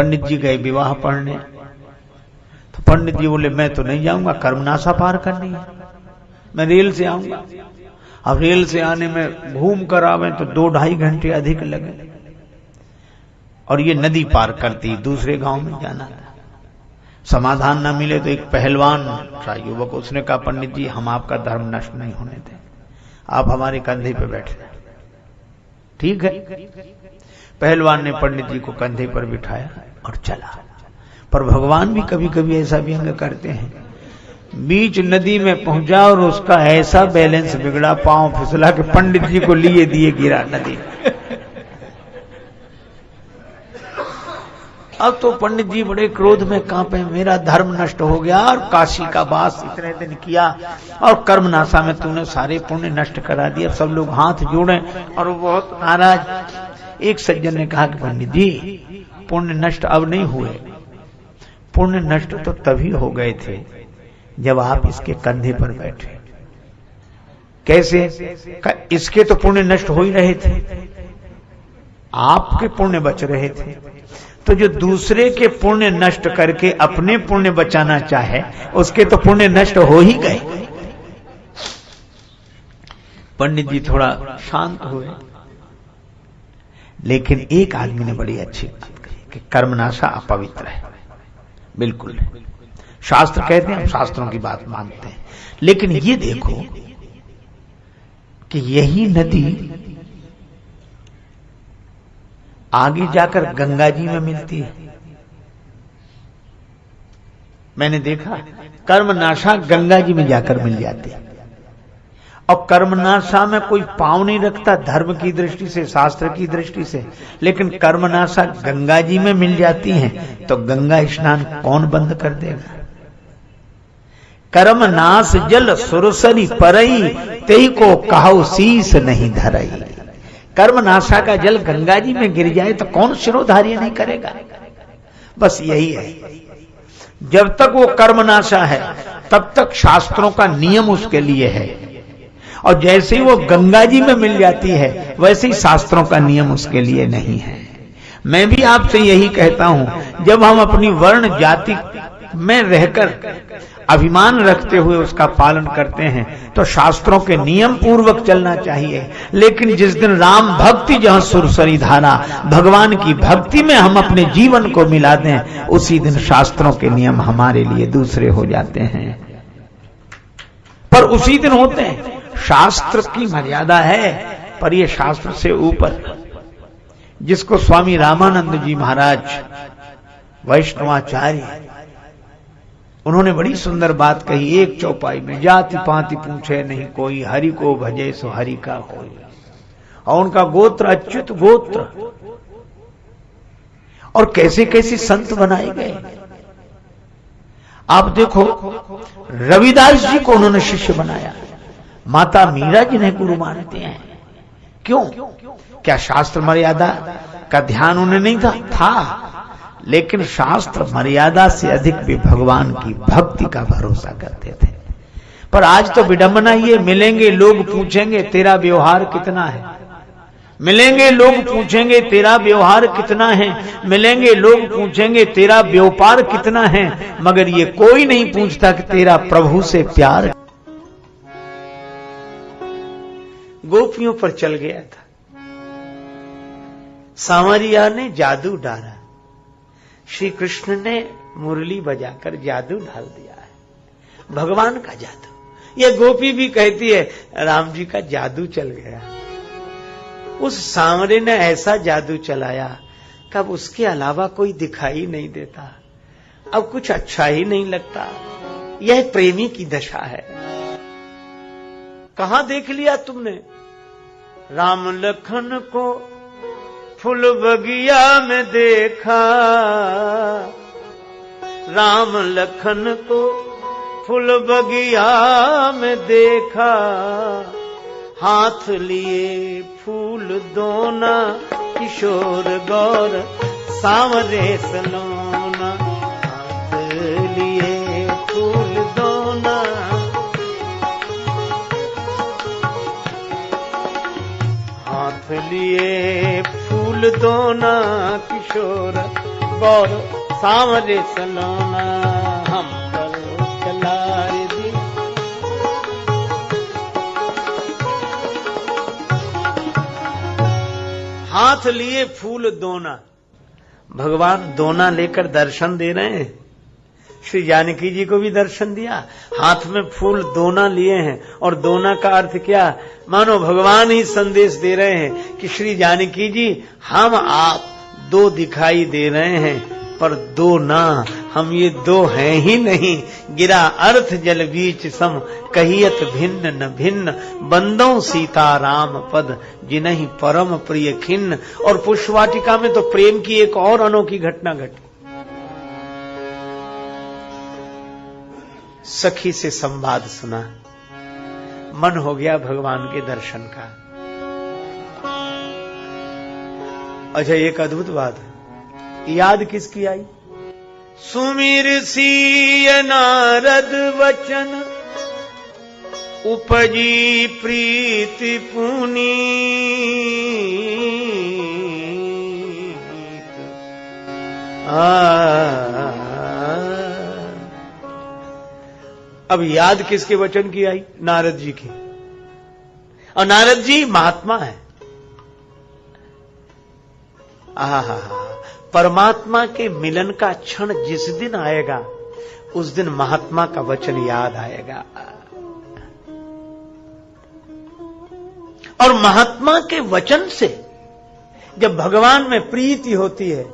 पंडित जी गए विवाह पढ़ने। तो पंडित जी बोले मैं तो नहीं जाऊंगा, कर्मनाशा पार करनी है, मैं रेल से आऊंगा। अब रेल से आने में घूम कर आवे तो 2-2.5 घंटे अधिक लगे, और ये नदी पार करती दूसरे गांव में जाना था। समाधान न मिले तो एक पहलवान था युवक, उसने कहा पंडित जी हम आपका धर्म नष्ट नहीं होने दें, आप हमारे कंधे पे बैठे। ठीक है, पहलवान ने पंडित जी को कंधे पर बिठाया और चला। पर भगवान भी कभी कभी ऐसा व्यंग करते हैं, बीच नदी में पहुंचा और उसका ऐसा बैलेंस बिगड़ा, पांव फिसला के पंडित जी को लिए दिए गिरा नदी में। अब तो पंडित जी बड़े क्रोध में कांपे, मेरा धर्म नष्ट हो गया और काशी का वास इतने दिन किया और कर्मनाशा में तूने सारे पुण्य नष्ट करा दिए। अब सब लोग हाथ जोड़े और वो बहुत नाराज। एक सज्जन ने कहा कि पंडित जी पुण्य नष्ट अब नहीं हुए, पुण्य नष्ट तो तभी हो गए थे जब आप इसके कंधे पर बैठे। कैसे? इसके तो पुण्य नष्ट हो ही रहे थे, आपके पुण्य बच रहे थे। तो जो दूसरे के पुण्य नष्ट करके अपने पुण्य बचाना चाहे उसके तो पुण्य नष्ट हो ही गए। पंडित जी थोड़ा शांत हुए, लेकिन एक आदमी ने बड़ी अच्छी बात कही कि कर्मनाशा अपवित्र है। बिल्कुल शास्त्र कहते हैं, हम शास्त्रों की बात मानते हैं, लेकिन ये देखो कि यही नदी आगे जाकर गंगा जी में मिलती है। मैंने देखा कर्मनाशा गंगा जी में जाकर मिल जाती है, और कर्मनाशा में कोई पांव नहीं रखता धर्म की दृष्टि से, शास्त्र की दृष्टि से, लेकिन कर्मनाशा गंगा जी में मिल जाती है तो गंगा स्नान कौन बंद कर देगा? कर्मनाश जल सुरसरी परई, तेही को कहो शीस नहीं धरई। कर्मनाशा का जल गंगा जी में गिर जाए तो कौन शिरोधार्य नहीं करेगा? बस यही है, जब तक वो कर्मनाशा है तब तक शास्त्रों का नियम उसके लिए है, और जैसे ही वो गंगा जी में मिल जाती है वैसे ही शास्त्रों का नियम उसके लिए नहीं है। मैं भी आपसे यही कहता हूं, जब हम अपनी वर्ण जाति में रहकर अभिमान रखते हुए उसका पालन करते हैं तो शास्त्रों के नियम पूर्वक चलना चाहिए। लेकिन जिस दिन राम भक्ति जहां सुरसरी धारा, भगवान की भक्ति में हम अपने जीवन को मिला दें, उसी दिन शास्त्रों के नियम हमारे लिए दूसरे हो जाते हैं। पर उसी दिन होते हैं। शास्त्र की मर्यादा है, पर यह शास्त्र से ऊपर, जिसको स्वामी रामानंद जी महाराज वैष्णवाचार्य, उन्होंने बड़ी सुंदर बात कही एक चौपाई में, जाति पाति पूछे नहीं कोई, हरि को भजे सो हरि का होई। और उनका गोत्र अच्युत गोत्र, और कैसे कैसे संत बनाए गए। आप देखो रविदास जी को उन्होंने शिष्य बनाया, माता मीरा जिन्हें गुरु मानते हैं। क्यों? क्या शास्त्र मर्यादा का ध्यान उन्हें नहीं था? लेकिन शास्त्र मर्यादा से अधिक भी भगवान की भक्ति का भरोसा करते थे। पर आज तो विडंबना ये, मिलेंगे लोग पूछेंगे तेरा व्यवहार कितना है, मिलेंगे लोग पूछेंगे तेरा व्यवहार कितना है, मिलेंगे लोग पूछेंगे तेरा व्यापार कितना है, मगर ये कोई नहीं पूछता कि तेरा प्रभु से प्यार। गोपियों पर चल गया था, सांवरिया ने जादू डाला, श्री कृष्ण ने मुरली बजाकर जादू डाल दिया है, भगवान का जादू। ये गोपी भी कहती है राम जी का जादू चल गया। उस सांवरे ने ऐसा जादू चलाया कि अब उसके अलावा कोई दिखाई नहीं देता, अब कुछ अच्छा ही नहीं लगता। यह प्रेमी की दशा है। कहां देख लिया तुमने? राम लखन को फूल बगिया में देखा, राम लखन को फूल बगिया में देखा, हाथ लिए फूल दोना, किशोर गौर सांवरे सलोना, हाथ लिए फूल दोना, हाथ लिए फूल दोना, किशोर गौर सांवरे सलोना हम पर चला रे दिल। हाथ लिए फूल दोना, भगवान दोना लेकर दर्शन दे रहे हैं। श्री जानकी जी को भी दर्शन दिया, हाथ में फूल दोना लिए हैं। और दोना का अर्थ क्या? मानो भगवान ही संदेश दे रहे हैं कि श्री जानकी जी, हम आप दो दिखाई दे रहे हैं, पर दो ना, हम ये दो हैं ही नहीं। गिरा अर्थ जल बीच सम, कहियत भिन्न न भिन्न, बंदों सीताराम पद, जिन्हीं परम प्रिय खिन्न। और पुष्पवाटिका में तो प्रेम की एक और अनोखी घटना घटी। सखी से संवाद सुना, मन हो गया भगवान के दर्शन का। अच्छा, एक अद्भुत बात है, याद किसकी आई? सुमिर सिय नारद वचन, उपजी प्रीति पुनीत। अब याद किसके वचन की आई? नारद जी की। और नारद जी महात्मा है। आहा, परमात्मा के मिलन का क्षण जिस दिन आएगा, उस दिन महात्मा का वचन याद आएगा। और महात्मा के वचन से जब भगवान में प्रीति होती है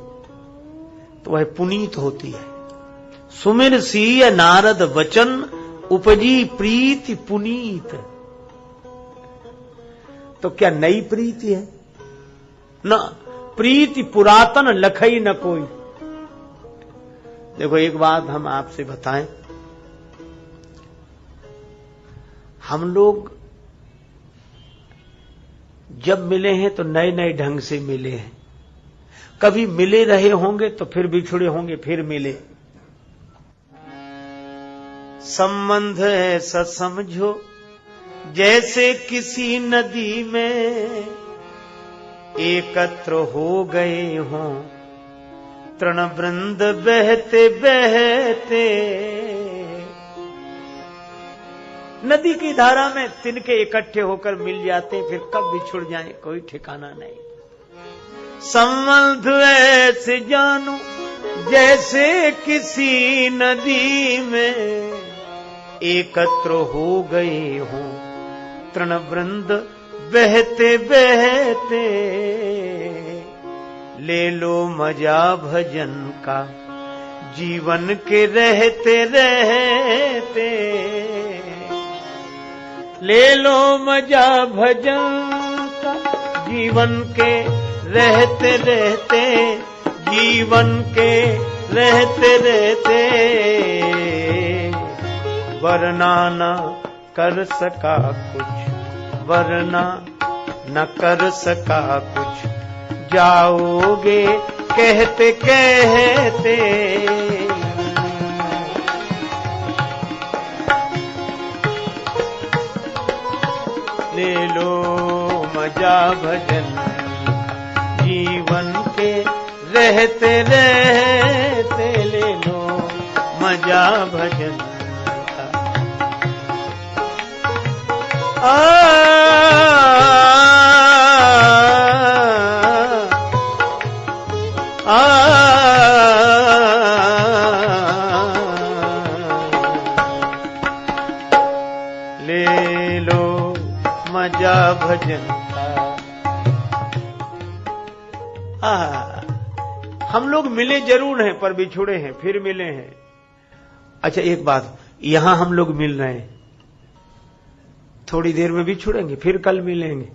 तो वह पुनीत होती है। सुमिर सिय नारद वचन, उपजी प्रीति पुनीत। तो क्या नई प्रीति है? ना, प्रीति पुरातन लखई न कोई। देखो, एक बात हम आपसे बताएं, हम लोग जब मिले हैं तो नए नए ढंग से मिले हैं। कभी मिले रहे होंगे तो फिर बिछुड़े होंगे, फिर मिले। संबंध ऐसा समझो जैसे किसी नदी में एकत्र हो गए हों तृण वृंद बहते बहते। नदी की धारा में तिनके इकट्ठे होकर मिल जाते हैं, फिर कब बिछुड़ जाएं कोई ठिकाना नहीं। संबंध ऐसे जानो जैसे किसी नदी में एकत्र हो गए हों तृण वृंद बहते बहते। ले लो मजा भजन का जीवन के रहते रहते। ले लो मजा भजन का जीवन के रहते रहते, जीवन के रहते रहते। वरना न कर सका कुछ, वरना न कर सका कुछ, जाओगे कहते कहते। ले लो मजा भजन जीवन के रहते रहते। ले लो मजा भजन ले लो मजा भजन का। हम लोग मिले जरूर हैं पर बिछुड़े हैं, फिर मिले हैं। अच्छा, एक बात, यहां हम लोग मिल रहे हैं, थोड़ी देर में बिछुड़ेंगे, फिर कल मिलेंगे।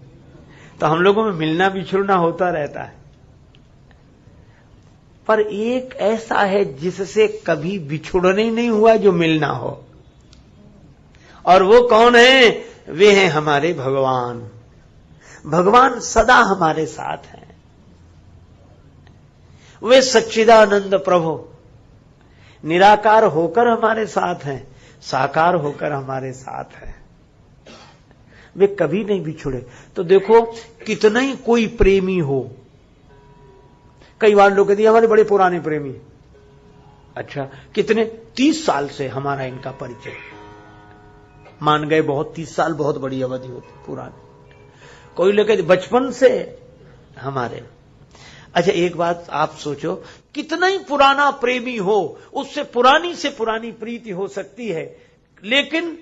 तो हम लोगों में मिलना बिछुड़ना होता रहता है। पर एक ऐसा है जिससे कभी बिछुड़ने नहीं हुआ, जो मिलना हो। और वो कौन है? वे हैं हमारे भगवान। भगवान सदा हमारे साथ हैं। वे सच्चिदानंद प्रभु निराकार होकर हमारे साथ हैं, साकार होकर हमारे साथ हैं। वे कभी नहीं बिछुड़े। तो देखो, कितना ही कोई प्रेमी हो, कई बार लोग कहते हैं हमारे बड़े पुराने प्रेमी। अच्छा, कितने? 30 साल से हमारा इनका परिचय। मान गए बहुत, 30 साल बहुत बड़ी अवधि होती पुराने। कोई लोग कहते बचपन से हमारे। अच्छा, एक बात आप सोचो, कितना ही पुराना प्रेमी हो, उससे पुरानी प्रीति हो सकती है, लेकिन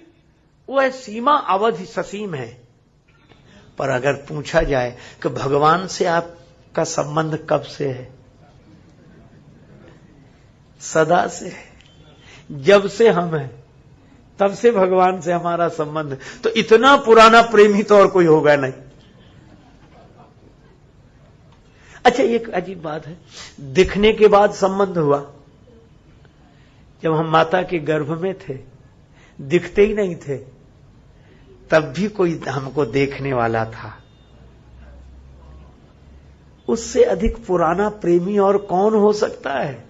वह सीमा अवधि ससीम है। पर अगर पूछा जाए कि भगवान से आपका संबंध कब से है? सदा से है। जब से हम हैं तब से भगवान से हमारा संबंध। तो इतना पुराना प्रेमी तो और कोई होगा नहीं। अच्छा, एक अजीब बात है, दिखने के बाद संबंध हुआ। जब हम माता के गर्भ में थे, दिखते ही नहीं थे, तब भी कोई हमको देखने वाला था। उससे अधिक पुराना प्रेमी और कौन हो सकता है?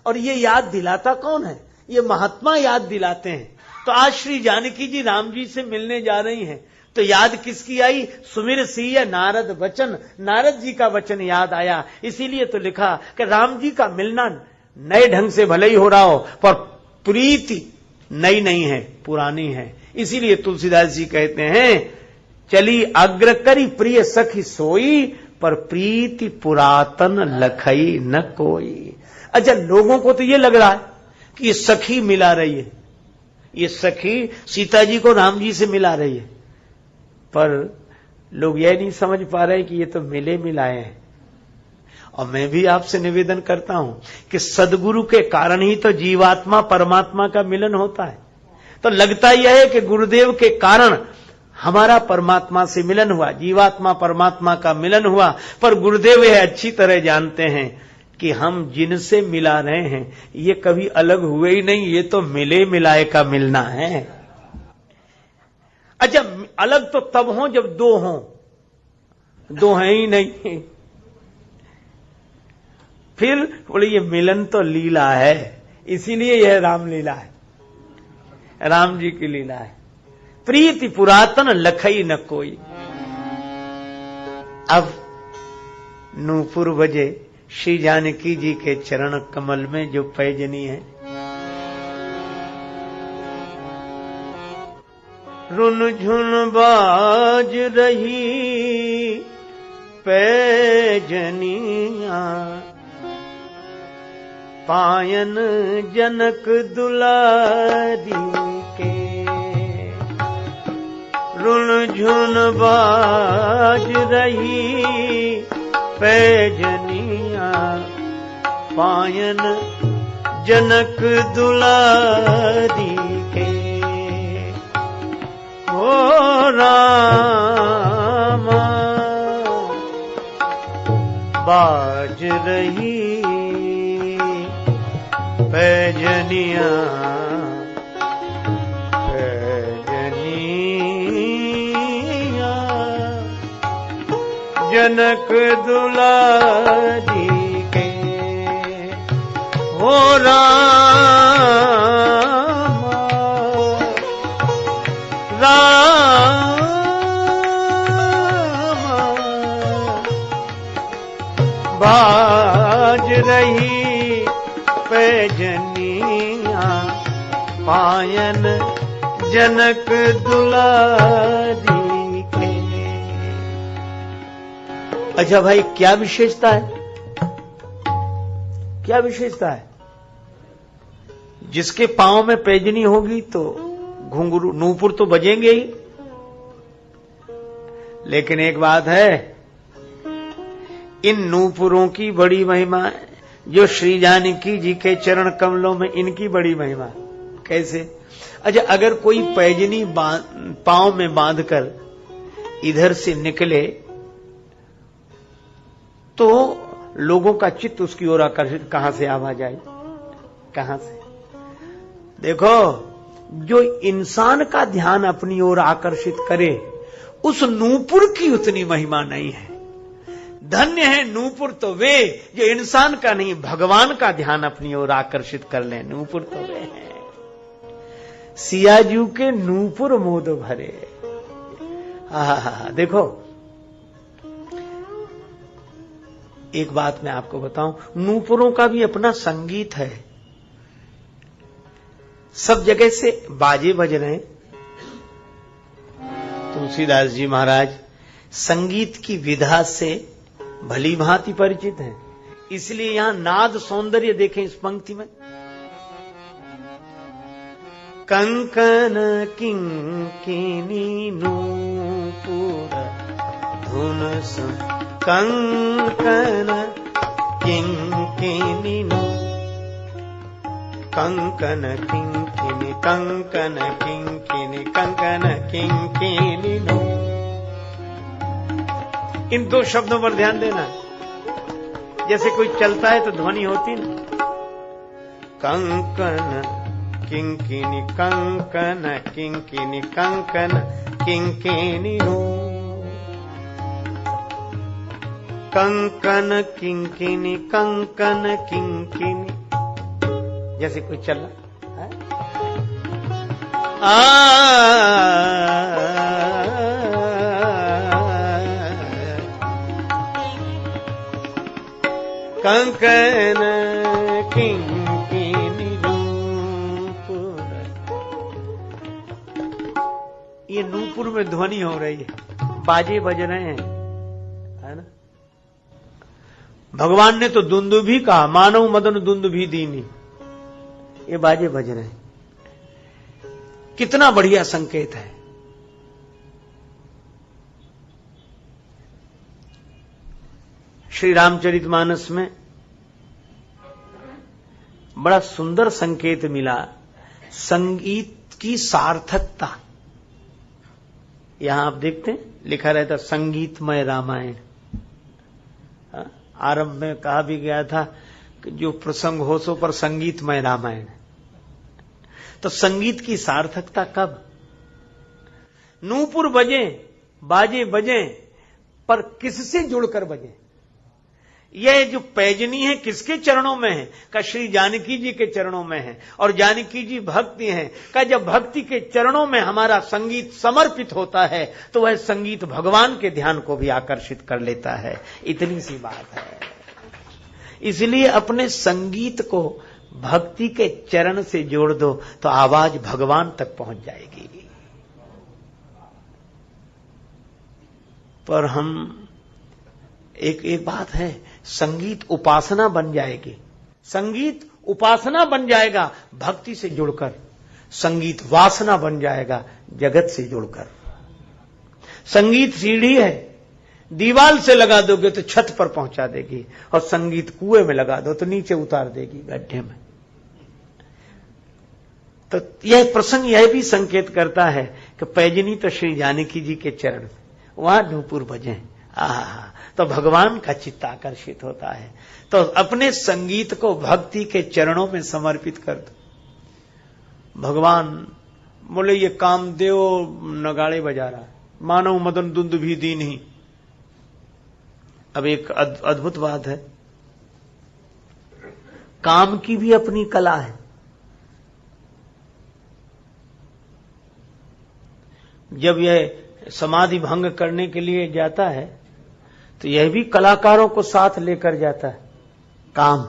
और ये याद दिलाता कौन है? ये महात्मा याद दिलाते हैं। तो आज श्री जानकी जी राम जी से मिलने जा रही हैं, तो याद किसकी आई? सुमिर सिया नारद वचन, नारद जी का वचन याद आया। इसीलिए तो लिखा कि राम जी का मिलना नए ढंग से भले ही हो रहा हो, पर प्रीति नई नहीं है, पुरानी है। इसीलिए तुलसीदास जी कहते हैं, चली अग्र करी प्रिय सखी सोई, पर प्रीति पुरातन लखई न कोई। अच्छा, लोगों को तो ये लग रहा है कि ये सखी मिला रही है, ये सखी सीता जी को राम जी से मिला रही है, पर लोग यह नहीं समझ पा रहे कि ये तो मिले मिलाए हैं। और मैं भी आपसे निवेदन करता हूं कि सदगुरु के कारण ही तो जीवात्मा परमात्मा का मिलन होता है। तो लगता यह है कि गुरुदेव के कारण हमारा परमात्मा से मिलन हुआ, जीवात्मा परमात्मा का मिलन हुआ, पर गुरुदेव यह अच्छी तरह जानते हैं कि हम जिनसे मिला रहे हैं ये कभी अलग हुए ही नहीं, ये तो मिले मिलाए का मिलना है। अच्छा, अलग तो तब हो जब दो हों, दो हैं ही नहीं। फिर बोले ये मिलन तो लीला है, इसीलिए यह रामलीला है, राम जी की लीला है। प्रीति पुरातन लखई न कोई। अब नूपुर बजे श्री जानकी जी के चरण कमल में जो पैजनी है, रुन झुन बाज रही पैजनिया, पायन जनक दुलारी के। रुन झुन बाज रही पैजनिया, पायन जनक दुलारी के। ओ रामा बाज रही पैजनिया, पैजनिया जनक दुलारी के। हो रामा रामा बाज रही पैजनिया, पायन जनक दुलारी के। अच्छा भाई, क्या विशेषता है? क्या विशेषता है? जिसके पांव में पैजनी होगी तो घुंघरू नूपुर तो बजेंगे ही, लेकिन एक बात है, इन नूपुरों की बड़ी महिमा है। जो श्री जानकी जी के चरण कमलों में, इनकी बड़ी महिमा। कैसे? अच्छा, अगर कोई पैजनी पांव में बांधकर इधर से निकले तो लोगों का चित्त उसकी ओर आकर्षित कहां से आवा जाए? कहां से? देखो, जो इंसान का ध्यान अपनी ओर आकर्षित करे, उस नूपुर की उतनी महिमा नहीं है। धन्य है नूपुर तो वे जो इंसान का नहीं, भगवान का ध्यान अपनी ओर आकर्षित कर ले। नूपुर तो वे हैं सियाजू के नूपुर मोद भरे। देखो, एक बात मैं आपको बताऊं, नूपुरों का भी अपना संगीत है। सब जगह से बाजे बज रहे हैं। तुलसीदास जी महाराज संगीत की विधा से भली भांति परिचित हैं, इसलिए यहां नाद सौंदर्य देखें इस पंक्ति में। कंकन किंकिनी नूपुर धुन कंकन किंकिनी कंकन किंकिनी कंकन किंकिनी कंकन किंकिनी। इन दो शब्दों पर ध्यान देना। जैसे कोई चलता है तो ध्वनि होती ना, कंकन किंकिनी कंकन किंकिनी कंकन किंकिनी कंकन किंकिनी कंकन किंकिनी। जैसे कोई चल रहा है, कंकन किंकिनी नूपुर। ये नूपुर में ध्वनि हो रही है, बाजे बज रहे हैं, है ना। भगवान ने तो दुंदुभी कहा, मानव मदन दुंदुभी दीनी। ये बाजे बज रहे हैं, कितना बढ़िया संकेत है। श्री रामचरितमानस में बड़ा सुंदर संकेत मिला, संगीत की सार्थकता। यहां आप देखते हैं लिखा रहता संगीतमय रामायण। आरंभ में कहा भी गया था कि जो प्रसंग हो सो पर संगीतमय रामायण। तो संगीत की सार्थकता कब? नूपुर बजे, बाजे बजे, पर किससे जुड़कर बजे? यह जो पैजनी है किसके चरणों में है? का श्री जानकी जी के चरणों में है, और जानकी जी भक्ति है। का जब भक्ति के चरणों में हमारा संगीत समर्पित होता है तो वह संगीत भगवान के ध्यान को भी आकर्षित कर लेता है। इतनी सी बात है। इसलिए अपने संगीत को भक्ति के चरण से जोड़ दो तो आवाज भगवान तक पहुंच जाएगी। पर हम एक बात है, संगीत उपासना बन जाएगी, संगीत उपासना बन जाएगा भक्ति से जुड़कर, संगीत वासना बन जाएगा जगत से जुड़कर। संगीत सीढ़ी है, दीवार से लगा दोगे तो छत पर पहुंचा देगी, और संगीत कुएं में लगा दो तो नीचे उतार देगी गड्ढे में। तो यह प्रसंग यह भी संकेत करता है कि पैजनी तो श्री जानकी जी के चरण, वहां नूपुर बजे, आहा, तो भगवान का चित्त आकर्षित होता है। तो अपने संगीत को भक्ति के चरणों में समर्पित कर दो। भगवान बोले ये कामदेव नगाड़े बजा रहा है, मानव मदन दुंदुभी दीनी। अब एक अद्भुत बात है, काम की भी अपनी कला है। जब यह समाधि भंग करने के लिए जाता है तो यह भी कलाकारों को साथ लेकर जाता है। काम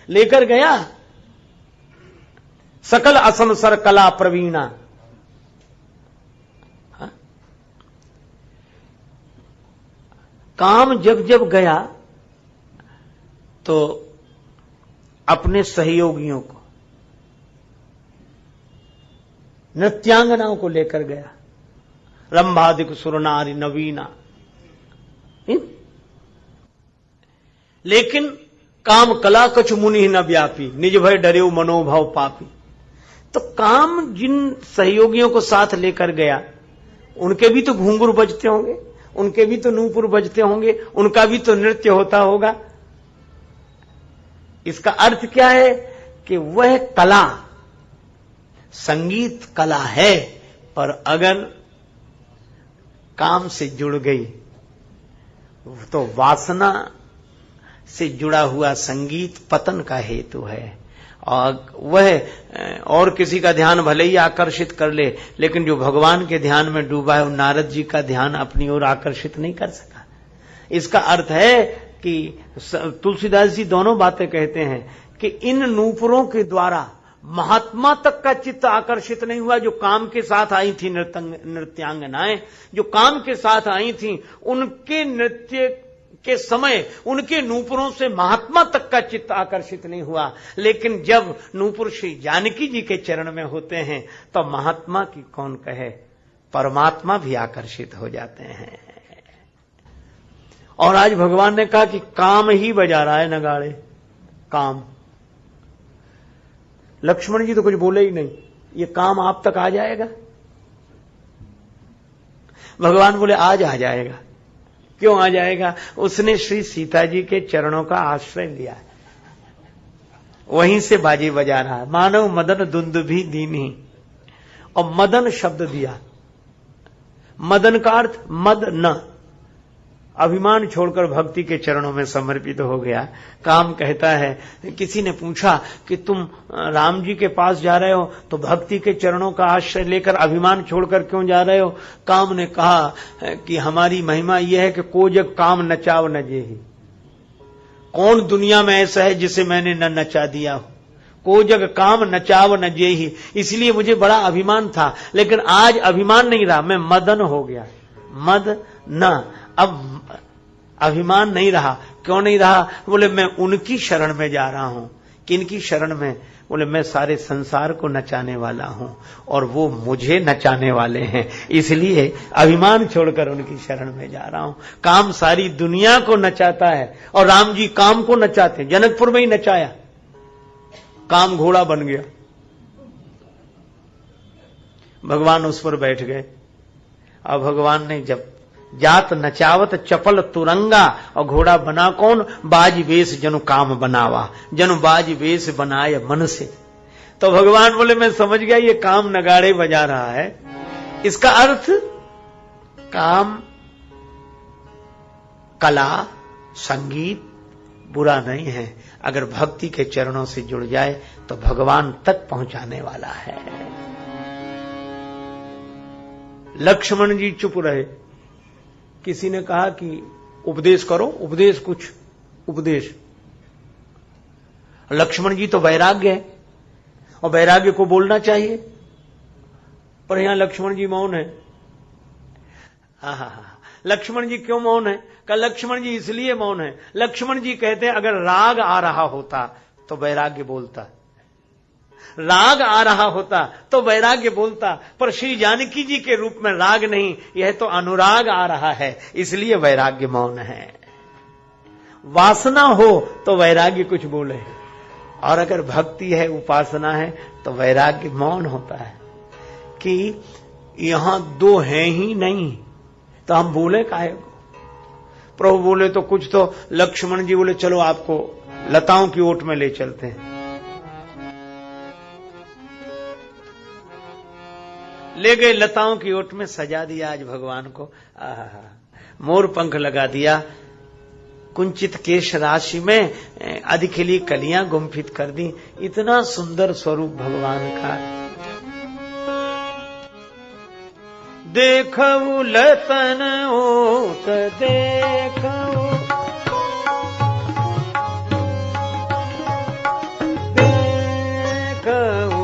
लेकर गया, सकल असंसर कला प्रवीणा। काम जब जब गया तो अपने सहयोगियों को, नृत्यांगनाओं को लेकर गया, रंभादिक सुरनारी नवीना। लेकिन काम कला कछु मुनि न व्यापी, निज भय डरेऊ मनोभाव पापी। तो काम जिन सहयोगियों को साथ लेकर गया उनके भी तो घुंघरू बजते होंगे, उनके भी तो नूपुर बजते होंगे, उनका भी तो नृत्य होता होगा। इसका अर्थ क्या है कि वह कला, संगीत कला है, पर अगर काम से जुड़ गई तो वासना से जुड़ा हुआ संगीत पतन का हेतु है। और वह और किसी का ध्यान भले ही आकर्षित कर ले, लेकिन जो भगवान के ध्यान में डूबा है, नारद जी का ध्यान अपनी ओर आकर्षित नहीं कर सका। इसका अर्थ है कि तुलसीदास जी दोनों बातें कहते हैं कि इन नूपुरों के द्वारा महात्मा तक का चित्त आकर्षित नहीं हुआ। जो काम के साथ आई थी नृत्यांगनाएं, जो काम के साथ आई थी, उनके नृत्य के समय उनके नूपुरों से महात्मा तक का चित्त आकर्षित नहीं हुआ। लेकिन जब नूपुर श्री जानकी जी के चरण में होते हैं तो महात्मा की कौन कहे, परमात्मा भी आकर्षित हो जाते हैं। और आज भगवान ने कहा कि काम ही बजा रहा है नगाड़े, काम। लक्ष्मण जी तो कुछ बोले ही नहीं, ये काम आप तक आ जाएगा? भगवान बोले आज आ जाएगा। क्यों आ जाएगा? उसने श्री सीता जी के चरणों का आश्रय लिया है, वहीं से बाजी बजा रहा है। मानव मदन दुंदुभी दीन्ही, और मदन शब्द दिया। मदन का अर्थ मद न, अभिमान छोड़कर भक्ति के चरणों में समर्पित हो गया। काम कहता है, किसी ने पूछा कि तुम राम जी के पास जा रहे हो तो भक्ति के चरणों का आश्रय लेकर अभिमान छोड़कर क्यों जा रहे हो? काम ने कहा कि हमारी महिमा यह है कि को जग काम नचाव न जेहि। कौन दुनिया में ऐसा है जिसे मैंने न नचा दिया हो? को जग काम नचाव न जेहि। इसलिए मुझे बड़ा अभिमान था, लेकिन आज अभिमान नहीं रहा, मैं मदन हो गया। मद न, अब अभिमान नहीं रहा। क्यों नहीं रहा? बोले मैं उनकी शरण में जा रहा हूं। किनकी शरण में? बोले मैं सारे संसार को नचाने वाला हूं और वो मुझे नचाने वाले हैं, इसलिए अभिमान छोड़कर उनकी शरण में जा रहा हूं। काम सारी दुनिया को नचाता है और राम जी काम को नचाते। जनकपुर में ही नचाया, काम घोड़ा बन गया। भगवान उस पर बैठ गए और भगवान ने जब जात नचावत चपल तुरंगा, और घोड़ा बना कौन? बाज वेश जनु काम बनावा, जनु बाज वेश बनाए मन से। तो भगवान बोले मैं समझ गया ये काम नगाड़े बजा रहा है। इसका अर्थ काम, कला, संगीत बुरा नहीं है, अगर भक्ति के चरणों से जुड़ जाए तो भगवान तक पहुंचाने वाला है। लक्ष्मण जी चुप रहे। किसी ने कहा कि उपदेश करो, उपदेश, कुछ उपदेश। लक्ष्मण जी तो वैराग्य है और वैराग्य को बोलना चाहिए, पर यहां लक्ष्मण जी मौन है। लक्ष्मण जी क्यों मौन है? का लक्ष्मण जी इसलिए मौन है, लक्ष्मण जी कहते हैं अगर राग आ रहा होता तो वैराग्य बोलता, राग आ रहा होता तो वैराग्य बोलता, पर श्री जानकी जी के रूप में राग नहीं, यह तो अनुराग आ रहा है, इसलिए वैराग्य मौन है। वासना हो तो वैराग्य कुछ बोले, और अगर भक्ति है, उपासना है, तो वैराग्य मौन होता है कि यहां दो हैं ही नहीं तो हम बोले काहे को? प्रभु बोले तो कुछ, तो लक्ष्मण जी बोले चलो आपको लताओं की ओट में ले चलते हैं। ले गए लताओं की ओट में, सजा दिया आज भगवान को। मोर पंख लगा दिया, कुंचित केश राशि में अधिखिली कलियां गुम्फित कर दी। इतना सुंदर स्वरूप भगवान का। देखऊ लतन ओट देखऊ, देखऊ।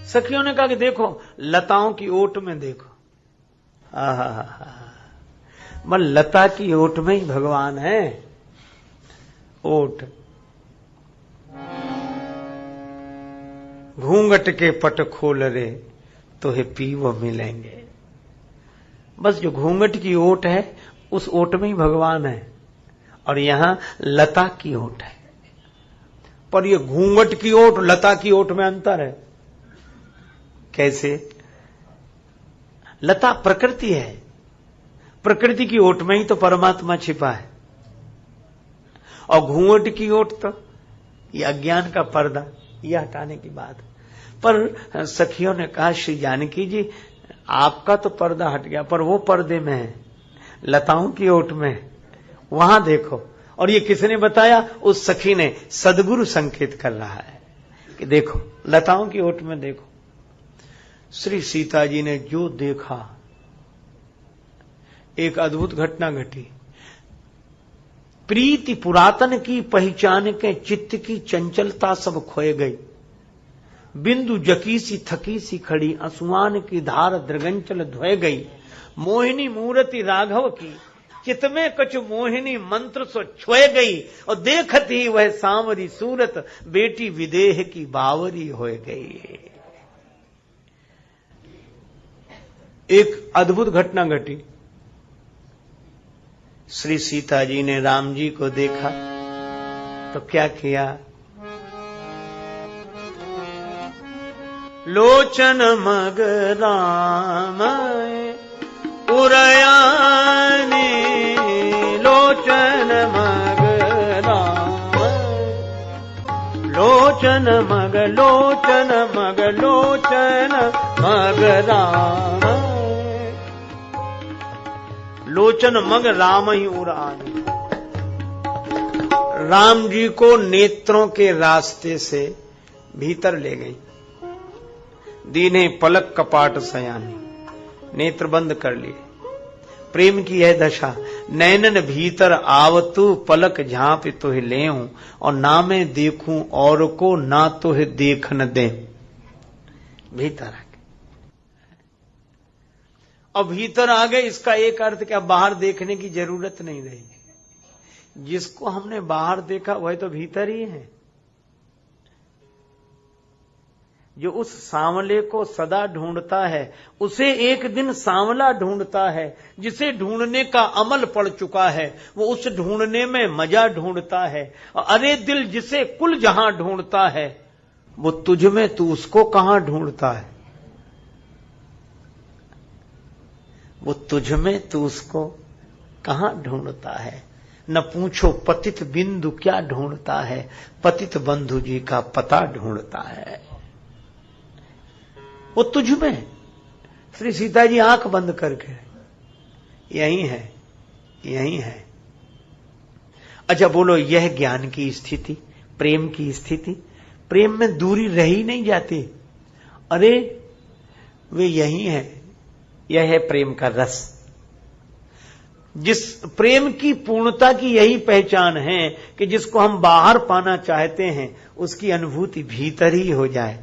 सखियों ने कहा कि देखो लताओं की ओट में देखो। मन लता की ओट में ही भगवान है। ओट घूंघट के पट खोल रे तो हे पीव मिलेंगे। बस जो घूंघट की ओट है उस ओट में ही भगवान है, और यहां लता की ओट है। पर ये घूंघट की ओट लता की ओट में अंतर है। कैसे? लता प्रकृति है, प्रकृति की ओट में ही तो परमात्मा छिपा है, और घूंघट की ओट तो ये अज्ञान का पर्दा, ये हटाने की बात। पर सखियों ने कहा श्री जानकी जी आपका तो पर्दा हट गया, पर वो पर्दे में है, लताओं की ओट में, वहां देखो। और ये किसने बताया? उस सखी ने। सदगुरु संकेत कर रहा है कि देखो लताओं की ओट में देखो। श्री सीता जी ने जो देखा एक अद्भुत घटना घटी। प्रीति पुरातन की पहचान के चित्त की चंचलता सब खोए गई। बिंदु जकी सी थकी सी खड़ी, आंसुआन की धार दृगंचल धोए गई। मोहिनी मूर्ति राघव की, चित में कछु मोहिनी मंत्र सो छोए गई। और देखत ही वह सांवरी सूरत, बेटी विदेह की बावरी होए गई। एक अद्भुत घटना घटी। श्री सीता जी ने राम जी को देखा तो क्या किया? लोचन मग राम उरयानी, लोचन मग राम, लोचन मग, लोचन मग, लोचन मग राम, लोचन मग राम ही उरानी। राम जी को नेत्रों के रास्ते से भीतर ले गई। दीने पलक कपाट सयानी, नेत्र बंद कर लिए। प्रेम की यह दशा, नैनन भीतर आवतु, पलक झांप तुह लेऊं, और ना मैं देखूं और को, ना तुह देख न दे। भीतर आ गए। और भीतर आ गए, इसका एक अर्थ क्या, बाहर देखने की जरूरत नहीं रही। जिसको हमने बाहर देखा वह तो भीतर ही है। जो उस सांवले को सदा ढूंढता है, उसे एक दिन सांवला ढूंढता है। जिसे ढूंढने का अमल पड़ चुका है, वो उस ढूंढने में मजा ढूंढता है। अरे दिल जिसे कुल जहां ढूंढता है, वो तुझ में तू उसको कहां ढूंढता है? वो तुझ में तू उसको कहां ढूंढता है? न पूछो पतित बिंदु क्या ढूंढता है, पतित बंधु जी का पता ढूंढता है। वो तुझ में। श्री सीता जी आंख बंद करके, यही है, यही है। अच्छा बोलो, यह ज्ञान की स्थिति, प्रेम की स्थिति। प्रेम में दूरी रही नहीं जाती। अरे वे यही है। यह है प्रेम का रस। जिस प्रेम की पूर्णता की यही पहचान है कि जिसको हम बाहर पाना चाहते हैं, उसकी अनुभूति भीतर ही हो जाए।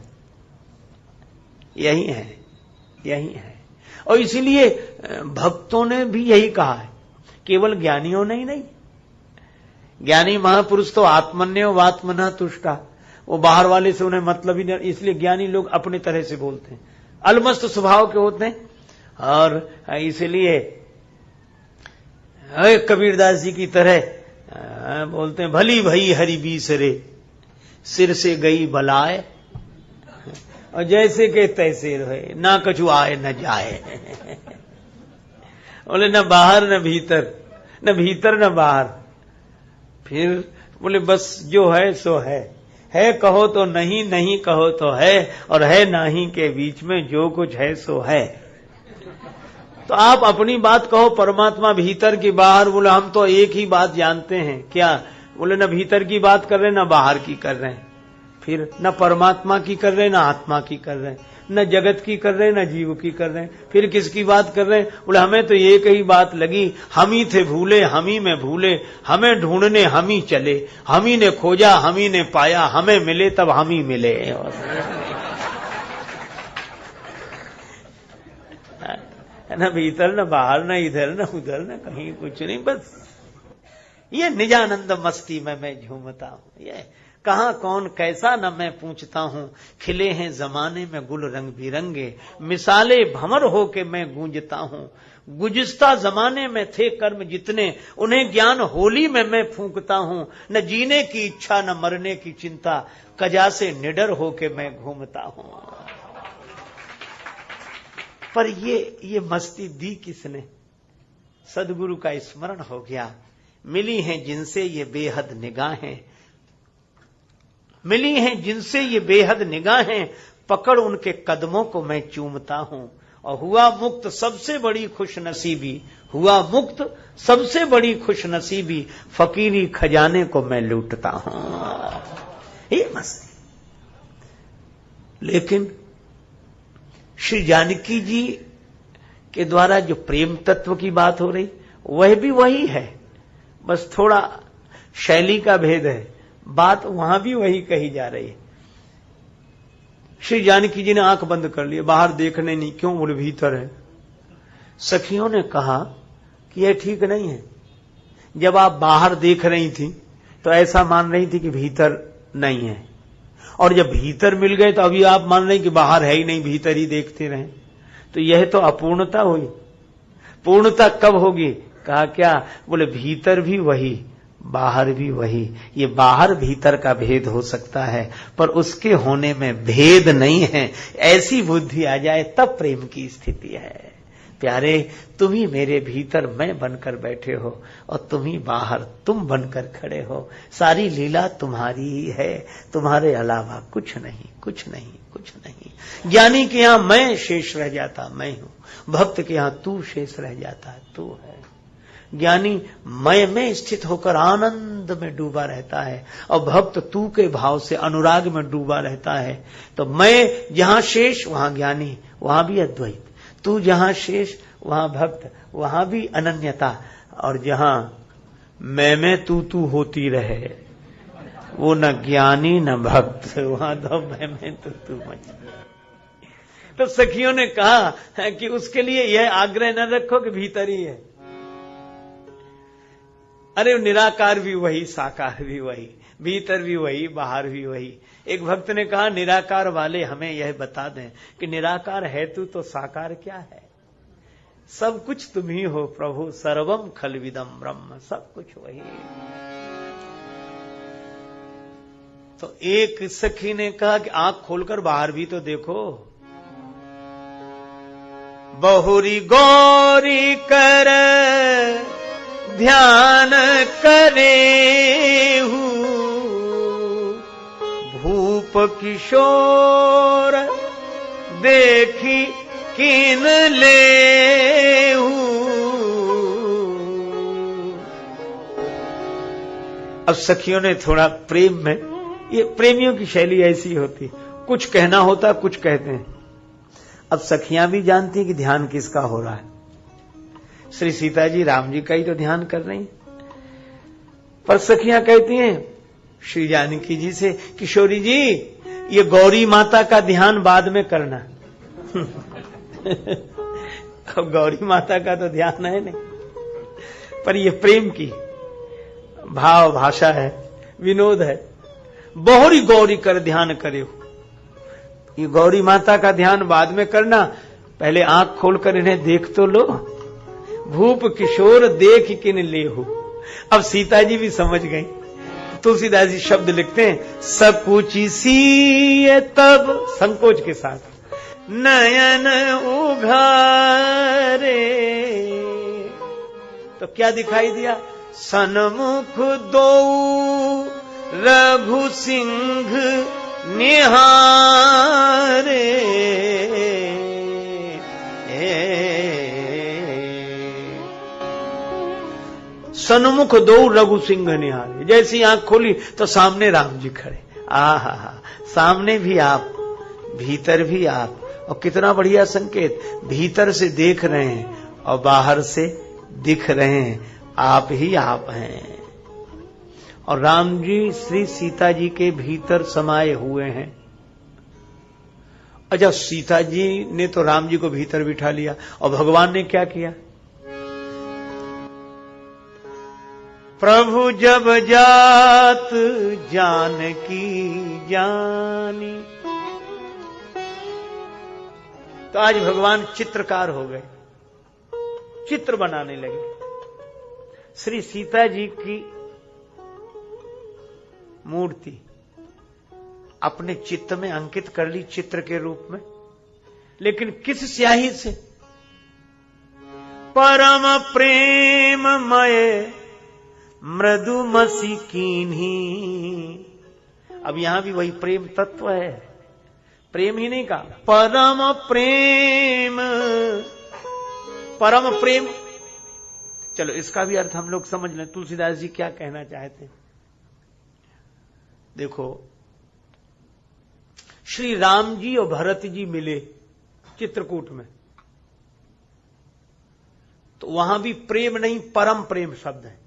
यही है, यही है। और इसीलिए भक्तों ने भी यही कहा है, केवल ज्ञानियों ने ही नहीं। ज्ञानी महापुरुष तो आत्मन्यो वात्मना तुष्टा, वो बाहर वाले से उन्हें मतलब ही नहीं। इसलिए ज्ञानी लोग अपने तरह से बोलते हैं, अलमस्त स्वभाव के होते हैं। और इसलिए कबीरदास जी की तरह बोलते हैं, भली भई हरि बीसरे, सिर से गई बलाए, और जैसे के तैसे रहे, ना कछु आए न जाए। बोले न बाहर न भीतर, न भीतर न बाहर। फिर बोले बस जो है सो है कहो तो नहीं, नहीं कहो तो है, और है नहीं के बीच में जो कुछ है सो है। तो आप अपनी बात कहो, परमात्मा भीतर की बाहर। बोले हम तो एक ही बात जानते हैं। क्या? बोले न भीतर की बात कर रहे, न बाहर की कर रहे हैं। फिर न परमात्मा की कर रहे, न आत्मा की कर रहे हैं, न जगत की कर रहे, न जीव की कर रहे हैं। फिर किसकी बात कर रहे हैं? बोले हमें तो एक ही बात लगी, हम ही थे भूले, हम ही में भूले, हमें ढूंढने हम ही चले, हम ही ने खोजा, हम ही ने पाया, हमें मिले तब हम ही मिले। न भीतर न बाहर, न इधर न उधर, न कहीं कुछ नहीं। बस ये निजानंद मस्ती में मैं झूमता हूं। ये कहां कौन कैसा न मैं पूछता हूं, खिले हैं जमाने में गुल रंग बिरंगे, मिसाले भंवर हो के मैं गूंजता हूं। गुजिस्ता जमाने में थे कर्म जितने, उन्हें ज्ञान होली में मैं फूंकता हूं। न जीने की इच्छा न मरने की चिंता, कजा से निडर हो के मैं घूमता हूं। पर ये मस्ती दी किसने? सदगुरु का स्मरण हो गया। मिली हैं जिनसे ये बेहद निगाहें, मिली हैं जिनसे ये बेहद निगाहें, पकड़ उनके कदमों को मैं चूमता हूं। और हुआ मुक्त सबसे बड़ी खुशनसीबी, हुआ मुक्त सबसे बड़ी खुशनसीबी, फकीरी खजाने को मैं लूटता हूं। ये मस्ती। लेकिन श्री जानकी जी के द्वारा जो प्रेम तत्व की बात हो रही वह भी वही है, बस थोड़ा शैली का भेद है, बात वहां भी वही कही जा रही है। श्री जानकी जी ने आंख बंद कर लिए, बाहर देखने नहीं, क्यों? बोले भीतर है। सखियों ने कहा कि यह ठीक नहीं है। जब आप बाहर देख रही थी तो ऐसा मान रही थी कि भीतर नहीं है, और जब भीतर मिल गए तो अभी आप मान रही कि बाहर है ही नहीं, भीतर ही देखते रहे, तो यह तो अपूर्णता हुई। पूर्णता कब होगी? कहा क्या? बोले भीतर भी वही, बाहर भी वही। ये बाहर भीतर का भेद हो सकता है, पर उसके होने में भेद नहीं है। ऐसी बुद्धि आ जाए तब प्रेम की स्थिति है। प्यारे, तुम ही मेरे भीतर मैं बनकर बैठे हो और तुम ही बाहर तुम बनकर खड़े हो। सारी लीला तुम्हारी ही है, तुम्हारे अलावा कुछ नहीं, कुछ नहीं, कुछ नहीं। ज्ञानी के यहां मैं शेष रह जाता, मैं हूं। भक्त के यहां तू शेष रह जाता, तू है। ज्ञानी मैं में स्थित होकर आनंद में डूबा रहता है, और भक्त तू के भाव से अनुराग में डूबा रहता है। तो मैं जहां शेष वहां ज्ञानी, वहां भी अद्वैत। तू जहां शेष वहां भक्त, वहां भी अनन्यता। और जहां मैं तू होती रहे, वो न ज्ञानी न भक्त, वहां तो मैं तू मच। तो सखियों ने कहा कि उसके लिए यह आग्रह न रखो कि भीतर ही है। अरे निराकार भी वही, साकार भी वही, भीतर भी वही, बाहर भी वही। एक भक्त ने कहा निराकार वाले हमें यह बता दें कि निराकार है तू तो साकार क्या है? सब कुछ तुम ही हो प्रभु, सर्वम खलविदम ब्रह्म, सब कुछ वही। तो एक सखी ने कहा कि आंख खोलकर बाहर भी तो देखो। बहुरी गौरी कर ध्यान करे भूप किशोर देखी किन ले। अब सखियों ने थोड़ा प्रेम में, ये प्रेमियों की शैली ऐसी होती, कुछ कहना होता कुछ कहते हैं। अब सखियां भी जानती कि ध्यान किसका हो रहा है। श्री सीता जी राम जी का ही तो ध्यान कर रही, पर सखियां कहती हैं श्री जानकी जी से, किशोरी जी ये गौरी माता का ध्यान बाद में करना। अब गौरी माता का तो ध्यान है नहीं, पर ये प्रेम की भाव भाषा है, विनोद है। बहुरी गौरी कर ध्यान करे हो, ये गौरी माता का ध्यान बाद में करना, पहले आंख खोलकर इन्हें देख तो लो। भूप किशोर देख किन ले हो। अब सीता जी भी समझ गई। तुलसीदास जी शब्द लिखते हैं, सकुची सी तब, संकोच के साथ, नयन उघारे। तो क्या दिखाई दिया? सन्मुख दो रघु सिंह निहारे। सन्मुख दो रघु सिंह निहारे। जैसी आंख खोली तो सामने राम जी खड़े। आहा, सामने भी आप, भीतर भी आप। और कितना बढ़िया संकेत, भीतर से देख रहे हैं और बाहर से दिख रहे हैं, आप ही आप हैं। और राम जी श्री सीता जी के भीतर समाये हुए हैं। अच्छा, सीता जी ने तो राम जी को भीतर बिठा लिया, और भगवान ने क्या किया? प्रभु जब जात जानकी जानी। तो आज भगवान चित्रकार हो गए, चित्र बनाने लगे। श्री सीता जी की मूर्ति अपने चित्त में अंकित कर ली, चित्र के रूप में। लेकिन किस स्याही से? परम प्रेममय मृदुमसी कीन्ही। अब यहां भी वही प्रेम तत्व है, प्रेम ही नहीं कहा, परम प्रेम, परम प्रेम। चलो इसका भी अर्थ हम लोग समझ लें, तुलसीदास जी क्या कहना चाहते हैं। देखो, श्री राम जी और भरत जी मिले चित्रकूट में। तो वहां भी प्रेम नहीं, परम प्रेम शब्द है।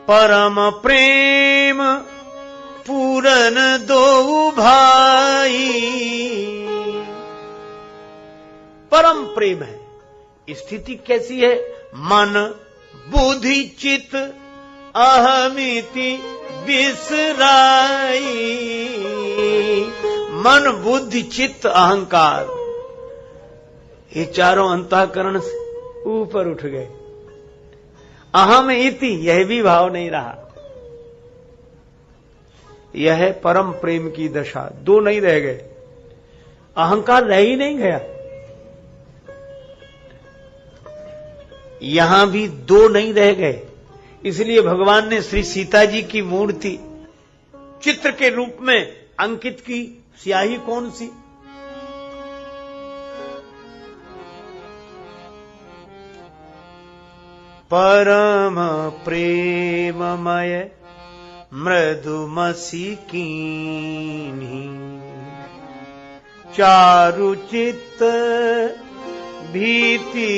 परम प्रेम पूरन दो भाई, परम प्रेम है। स्थिति कैसी है? मन बुद्धि चित अहमिति बिसराई। मन बुद्धि चित्त अहंकार, ये चारों अंतःकरण से ऊपर उठ गए। अहम इति, यह भी भाव नहीं रहा। यह है परम प्रेम की दशा। दो नहीं रह गए, अहंकार रह ही नहीं गया। यहां भी दो नहीं रह गए। इसलिए भगवान ने श्री सीता जी की मूर्ति चित्र के रूप में अंकित की। स्याही कौन सी? परम प्रेममय मृदुमसी कीन्ही, चारु चित्त भीति